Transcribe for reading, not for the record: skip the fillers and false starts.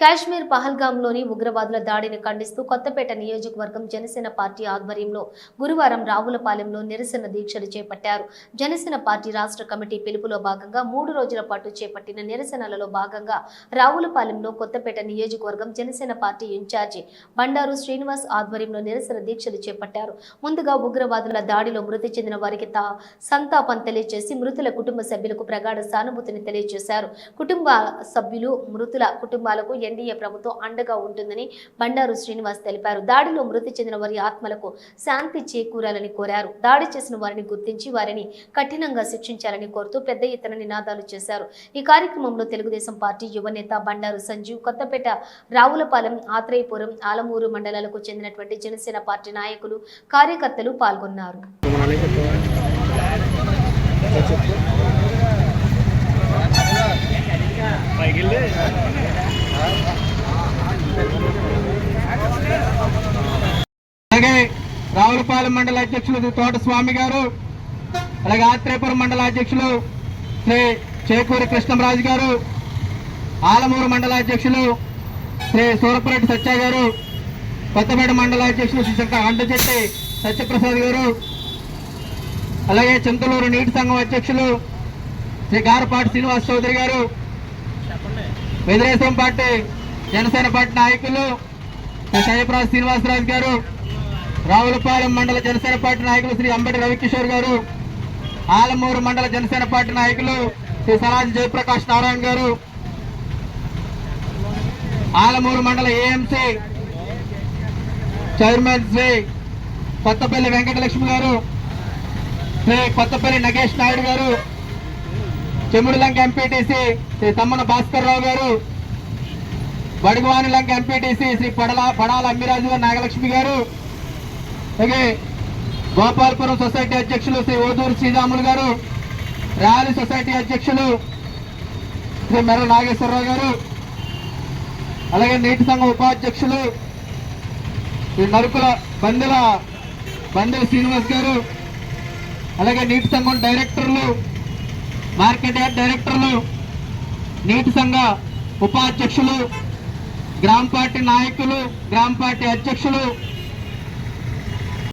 కాశ్మీర్ పహల్గాంలోని ఉగ్రవాదుల దాడిని ఖండిస్తూ కొత్తపేట నియోజకవర్గం జనసేన పార్టీ ఆధ్వర్యంలో గురువారం రావులపాలెంలో నిరసన దీక్షలు చేపట్టారు. జనసేన పార్టీ రాష్ట్ర కమిటీ పిలుపులో భాగంగా 3 రోజుల పాటు చేపట్టిన నిరసనలలో భాగంగా రావులపాలెంలో కొత్తపేట నియోజకవర్గం జనసేన పార్టీ ఇన్ఛార్జి బండారు శ్రీనివాస్ ఆధ్వర్యంలో నిరసన దీక్షలు చేపట్టారు. ముందుగా ఉగ్రవాదుల దాడిలో మృతి చెందిన వారికి సంతాపం తెలియజేసి మృతుల కుటుంబ సభ్యులకు ప్రగాఢ సానుభూతిని తెలియజేశారు. కుటుంబ సభ్యులు మృతుల కుటుంబాలకు ఎన్డీఏ ప్రభుత్వం అండగా ఉంటుందని బండారు శ్రీనివాస్ తెలిపారు. దాడిలో మృతి చెందిన వారి ఆత్మలకు శాంతి చేకూరాలని కోరారు. దాడి చేసిన వారిని గుర్తించి వారిని కఠినంగా శిక్షించాలని కోరుతూ పెద్ద ఎత్తున నినాదాలు చేశారు. ఈ కార్యక్రమంలో తెలుగుదేశం పార్టీ యువనేత బండారు సంజీవ్, కొత్తపేట, రావులపాలెం, ఆత్రేయపురం, ఆలమూరు మండలాలకు చెందినటువంటి జనసేన పార్టీ నాయకులు, కార్యకర్తలు పాల్గొన్నారు. అలాగే రావులపాలెం మండల అధ్యక్షులు తోట స్వామి గారు, అలాగే ఆత్రేయపురం మండల అధ్యక్షులు శ్రీ చేకూరి కృష్ణరాజు గారు, ఆలమూరు మండల అధ్యక్షులు శ్రీ సూరపురెడ్డి సత్య గారు, కొత్తపేట మండల అధ్యక్షులు శ్రీ అండచెట్టి సత్యప్రసాద్ గారు, అలాగే చింతలూరు నీటి సంఘం అధ్యక్షులు శ్రీ గారపాటి శ్రీనివాస్ చౌదరి గారు, తెలుగుదేశం పార్టీ జనసేన పార్టీ నాయకులు శ్రీ జయప్రకాష్ శ్రీనివాసరాజు గారు, రావులపాలెం మండల జనసేన పార్టీ నాయకులు శ్రీ అంబటి రవికిషోర్ గారు, ఆలమూరు మండల జనసేన పార్టీ నాయకులు శ్రీ సరాజ్ జయప్రకాష్ నారాయణ గారు, ఆలమూరు మండల ఏఎంసీ చైర్మన్ శ్రీ కొత్తపల్లి వెంకటలక్ష్మి గారు, శ్రీ కొత్తపల్లి నగేష్ నాయుడు గారు, చెముడులంక ఎంపీటీసీ శ్రీ తమ్మన భాస్కర్ రావు గారు, బడుగువానిలంక ఎంపీటీసీ శ్రీ పడాల అమ్మిరాజు గారు, నాగలక్ష్మి గారు, అలాగే గోపాలపురం సొసైటీ అధ్యక్షులు శ్రీ ఓదూరు శ్రీరాములు గారు, ర్యాలీ సొసైటీ అధ్యక్షులు శ్రీ మెర్ర నాగేశ్వరరావు గారు, అలాగే నీటి సంఘం ఉపాధ్యక్షులు శ్రీ నరుకుల బందెల శ్రీనివాస్ గారు, అలాగే నీటి సంఘం డైరెక్టర్లు, మార్కెట్ యార్డ్ డైరెక్టర్లు, నీటి సంఘ ఉపాధ్యక్షులు, గ్రామ పార్టీ నాయకులు, గ్రామ పార్టీ అధ్యక్షులు,